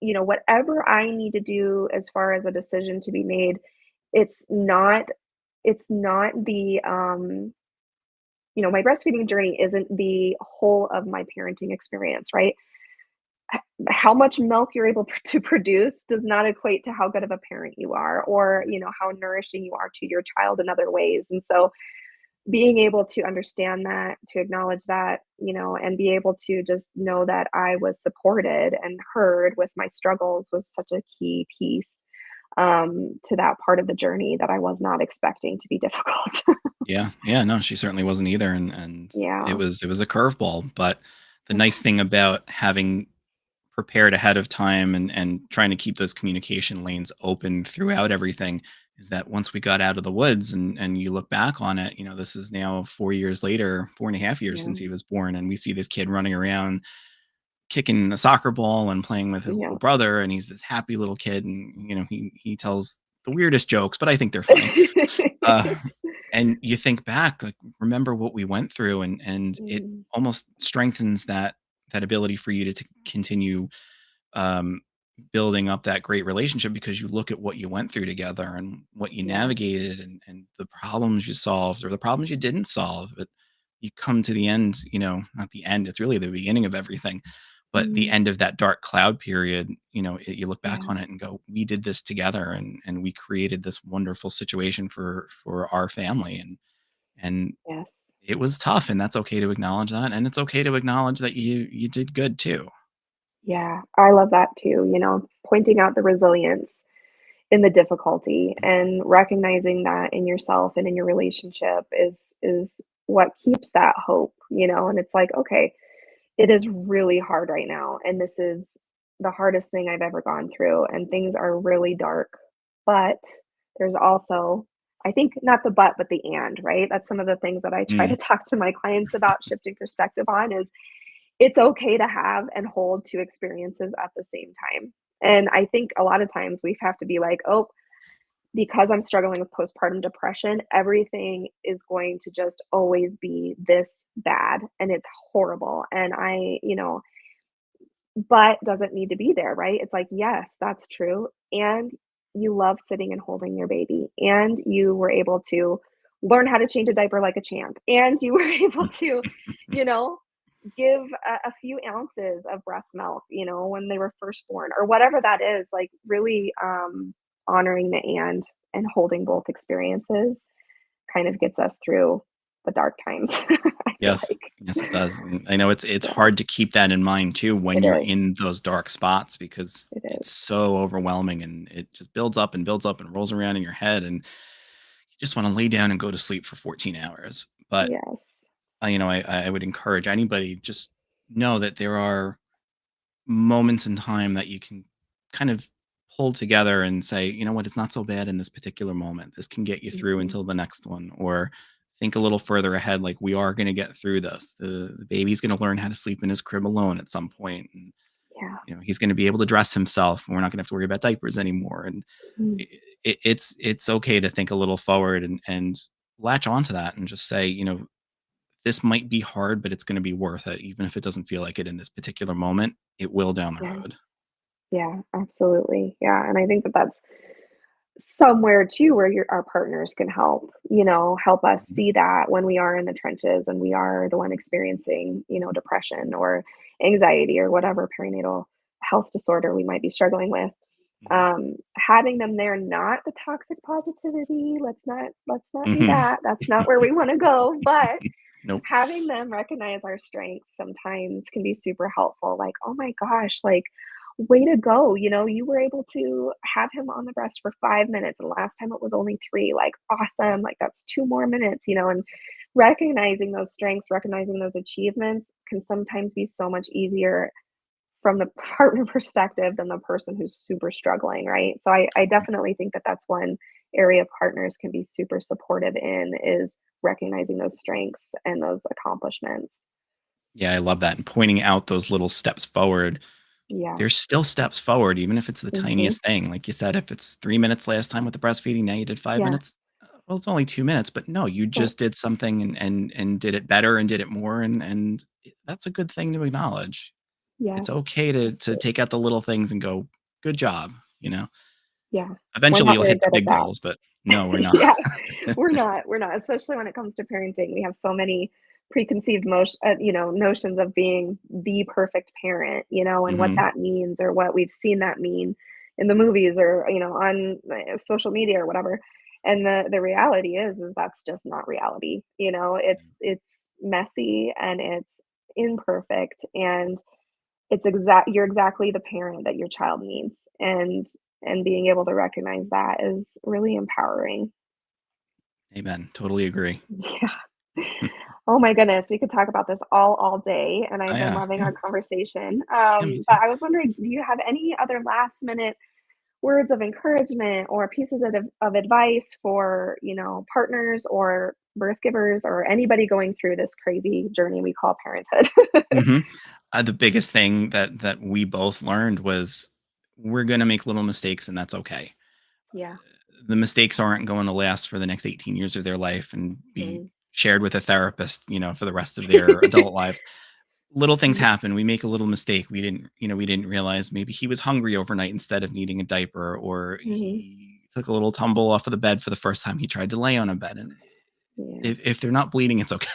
whatever I need to do as far as a decision to be made, it's not it's not the my breastfeeding journey isn't the whole of my parenting experience, right? How much milk you're able to produce does not equate to how good of a parent you are, or, how nourishing you are to your child in other ways. And so being able to understand that, to acknowledge that, and be able to just know that I was supported and heard with my struggles was such a key piece to that part of the journey that I was not expecting to be difficult. Yeah, yeah, no, she certainly wasn't either, and it Yeah. was a curveball, but the nice thing about having prepared ahead of time and trying to keep those communication lanes open throughout everything is that once we got out of the woods and you look back on it, this is now 4 years later, 4.5 years Yeah. since he was born, and we see this kid running around kicking the soccer ball and playing with his little Yeah. brother, and he's this happy little kid, and, he tells the weirdest jokes, but I think they're funny. Uh, and you think back, like, remember what we went through, and it Mm, almost strengthens that ability for you to continue, um, building up that great relationship because you look at what you went through together and what you yes. navigated and the problems you solved or the problems you didn't solve. But you come to the end, not the end, it's really the beginning of everything. But the Mm, end of that dark cloud period, you look back yeah. on it and go, we did this together and we created this wonderful situation for our family. And Yes. it was tough, and that's okay to acknowledge that. And it's okay to acknowledge that you did good too. Yeah. I love that too, pointing out the resilience in the difficulty and recognizing that in yourself and in your relationship is what keeps that hope, and it's like, okay, it is really hard right now, and this is the hardest thing I've ever gone through, and things are really dark, but there's also, I think, not the but the and, right? That's some of the things that I try Mm. to talk to my clients about shifting perspective on is it's okay to have and hold 2 experiences at the same time. And I think a lot of times we have to be like, "Oh, because I'm struggling with postpartum depression, everything is going to just always be this bad and it's horrible." And but doesn't need to be there, right? It's like, yes, that's true. And you love sitting and holding your baby, and you were able to learn how to change a diaper like a champ, and you were able to, you know, give a few ounces of breast milk, when they were first born, or whatever that is, like really honoring the and holding both experiences kind of gets us through the dark times. I feel Yes. like. Yes, it does, and I know it's Yeah, hard to keep that in mind too when it you're is. in those dark spots because It it's is. so overwhelming and it just builds up and rolls around in your head, and you just wanna lay down and go to sleep for 14 hours. But, Yes. I would encourage anybody, just know that there are moments in time that you can kind of pull together and say, you know what, it's not so bad in this particular moment. This can get you through Mhm. until the next one. Or think a little further ahead, like we are going to get through this. The baby's going to learn how to sleep in his crib alone at some point, and Yeah. he's going to be able to dress himself. And we're not going to have to worry about diapers anymore. And Mm. it's okay to think a little forward and latch onto that and just say, this might be hard, but it's going to be worth it, even if it doesn't feel like it in this particular moment. It will down the Yeah. road. Yeah, absolutely. Yeah, and I think that that's somewhere too where our partners can help, help us Mhm. see that when we are in the trenches and we are the one experiencing, depression or anxiety or whatever perinatal health disorder we might be struggling with. Mhm. Having them there, not the toxic positivity. Let's not do Mhm. that. That's not where we want to go. But Nope. having them recognize our strengths sometimes can be super helpful. Like, oh my gosh, like, way to go. You were able to have him on the breast for 5 minutes, and last time it was only three. Like, awesome. Like, that's two more minutes, and recognizing those strengths, recognizing those achievements can sometimes be so much easier from the partner perspective than the person who's super struggling, right? So I definitely think that that's one area partners can be super supportive in is recognizing those strengths and those accomplishments. Yeah, I love that, and pointing out those little steps forward. Yeah. There's still steps forward, even if it's the Mhm. tiniest thing. Like you said, if it's 3 minutes last time with the breastfeeding, now you did 5 Yeah. minutes. Well, it's only 2 minutes, but no, you Right. just did something and did it better and did it more, and that's a good thing to acknowledge. It's Yes. okay to Absolutely. take out the little things and go, "Good job," you know? Yeah. We're Eventually, not you'll very hit the good at big that. goals, but no, we're not. Yeah. We're not, especially when it comes to parenting. We have so many preconceived notions of being the perfect parent, and what Hmm. that means, or what we've seen that mean in the movies, or on social media or whatever. And the reality is that's just not reality. It's messy, and it's imperfect, and you're exactly the parent that your child needs, and being able to recognize that is really empowering. Amen. Totally agree. Yeah. Oh my goodness, we could talk about this all day, and Oh I've been yeah, loving yeah, our conversation. yeah. Me But too. I was wondering, do you have any other last minute words of encouragement or pieces of advice for, partners or birth givers or anybody going through this crazy journey we call parenthood? Hmm. The biggest thing that we both learned was we're gonna make little mistakes, and that's okay. Yeah. The mistakes aren't going to last for the next 18 years of their life and be Mhm. shared with a therapist, for the rest of their adult lives. Little things Yeah. happen. We make a little mistake. We didn't realize maybe he was hungry overnight instead of needing a diaper, or Mhm. he took a little tumble off of the bed for the first time he tried to lay on a bed. And Yeah. if they're not bleeding, it's okay.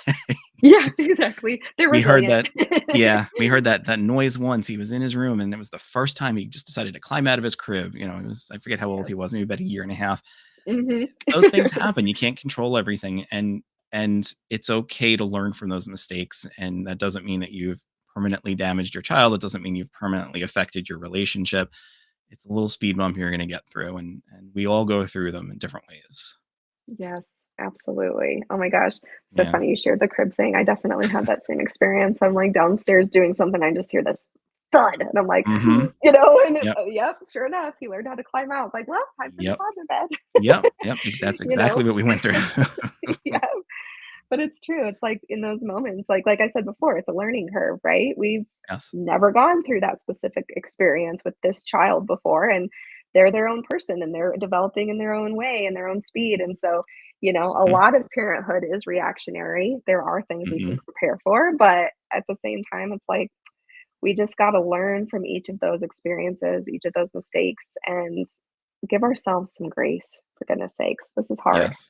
Yeah, exactly. They're We heard resilient. that. Yeah, we heard that noise once. He was in his room, and it was the first time he just decided to climb out of his crib. It was, I forget how old he Yes. was, maybe about a year and a half. Mhm. Those things happen. You can't control everything, and it's okay to learn from those mistakes. And that doesn't mean that you've permanently damaged your child. It doesn't mean you've permanently affected your relationship. It's a little speed bump you're going to get through, and we all go through them in different ways. Yes, absolutely. Oh my gosh. So Yeah. funny you shared the crib thing. I definitely had that same experience. I'm like downstairs doing something, I just hear this thud, and I'm like, Hmm. and Yep. yep, sure enough, he learned how to climb out. It's like, well, time for the Yep. toddler bed. Yep. Yep. That's you exactly know? what we went through. Yeah. But it's true. It's like in those moments, like I said before, it's a learning curve, right? We've Yes. never gone through that specific experience with this child before, and they're their own person, and they're developing in their own way and their own speed. And so, a Hmm. lot of parenthood is reactionary. There are things we can Hmm. prepare for, but at the same time, it's like we just got to learn from each of those experiences, each of those mistakes, and give ourselves some grace, for goodness sakes. This is hard. Yes.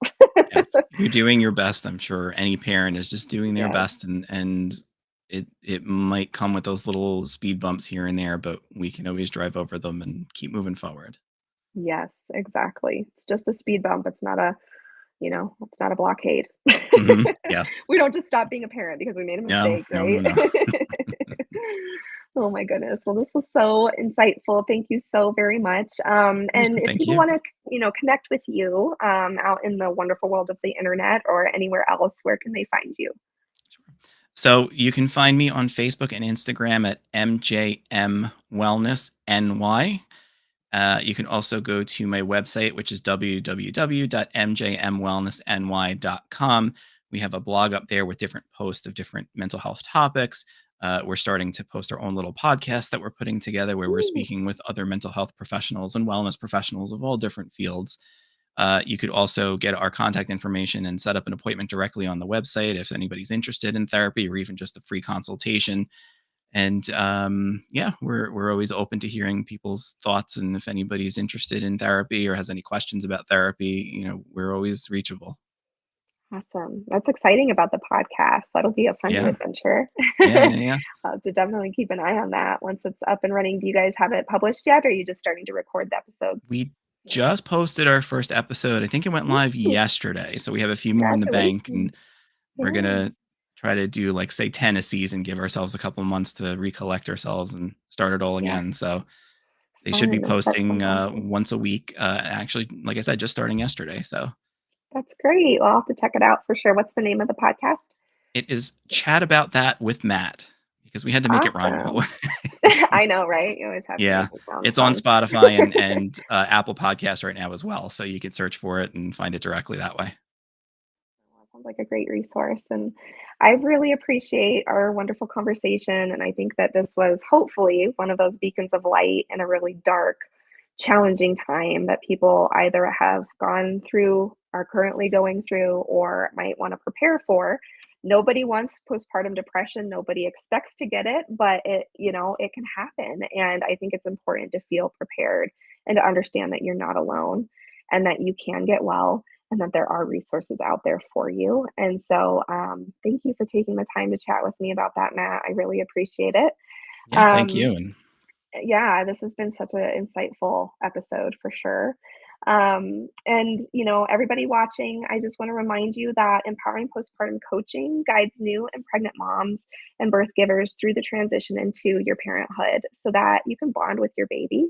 Yes. You're doing your best. I'm sure any parent is just doing their Yes. best, and it might come with those little speed bumps here and there, but we can always drive over them and keep moving forward. Yes, exactly. It's just a speed bump. It's not a blockade. Hmm. Yes. We don't just stop being a parent because we made a No, mistake, no, no, right? no. Oh my goodness. Well, this was so insightful. Thank you so very much. And Listen, if thank people you. want to, connect with you out in the wonderful world of the internet or anywhere else, where can they find you? So you can find me on Facebook and Instagram at MJM Wellness NY. You can also go to my website, which is www.mjmwellnessny.com. We have a blog up there with different posts of different mental health topics. We're starting to post our own little podcast that we're putting together where we're Ooh, speaking with other mental health professionals and wellness professionals of all different fields. You could also get our contact information and set up an appointment directly on the website if anybody's interested in therapy or even just a free consultation. And yeah, we're always open to hearing people's thoughts. And if anybody's interested in therapy or has any questions about therapy, we're always reachable. awesome. That's exciting about the podcast. That'll be a fun new Yeah, adventure. yeah, yeah, yeah. I'll have to definitely keep an eye on that once it's up and running. Do you guys have it published yet, or are you just starting to record the episodes? We just posted our first episode. I think it went live Ooh, yesterday. So we have a few more in the bank, congratulations. and we're Yeah. gonna try to do like say 10 a season, give ourselves a couple months to recollect ourselves and start it all Yeah. again. So they should be Fun. That posting sounds awesome. once a week. Actually, like I said, just starting yesterday. So That's great. Well, I'll have to check it out for sure. What's the name of the podcast? it is Chat About That with Matt because we had to make it rhyme. Awesome. I know, right? You always have to Yeah, make it sound it's on fun. Spotify and Apple Podcasts right now as well, so you can search for it and find it directly that way. Well, sounds like a great resource. And I really appreciate our wonderful conversation. And I think that this was hopefully one of those beacons of light in a really dark, challenging time that people either have gone through, are currently going through, or might want to prepare for. Nobody wants postpartum depression. Nobody expects to get it, but it can happen. And I think it's important to feel prepared and to understand that you're not alone and that you can get well, and that there are resources out there for you. And so, thank you for taking the time to chat with me about that, Matt. I really appreciate it. Yeah, thank Um, you. And yeah, this has been such an insightful episode for sure. And everybody watching, I just want to remind you that Empowering Postpartum Coaching guides new and pregnant moms and birth givers through the transition into your parenthood so that you can bond with your baby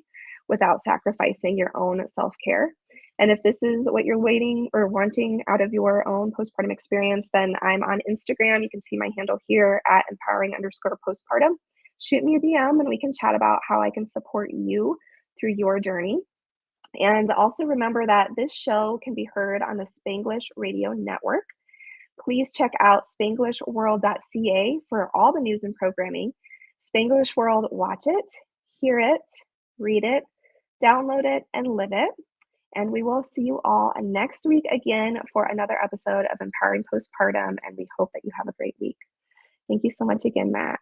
without sacrificing your own self-care. And if this is what you're waiting or wanting out of your own postpartum experience, then I'm on Instagram. You can see my handle here at empowering_postpartum. Shoot me a DM and we can chat about how I can support you through your journey. And also remember that this show can be heard on the Spanglish Radio Network. Please check out spanglishworld.ca for all the news and programming. Spanglish World, watch it, hear it, read it, download it, and live it. And we will see you all next week again for another episode of Empowering Postpartum. And we hope that you have a great week. Thank you so much again, Matt.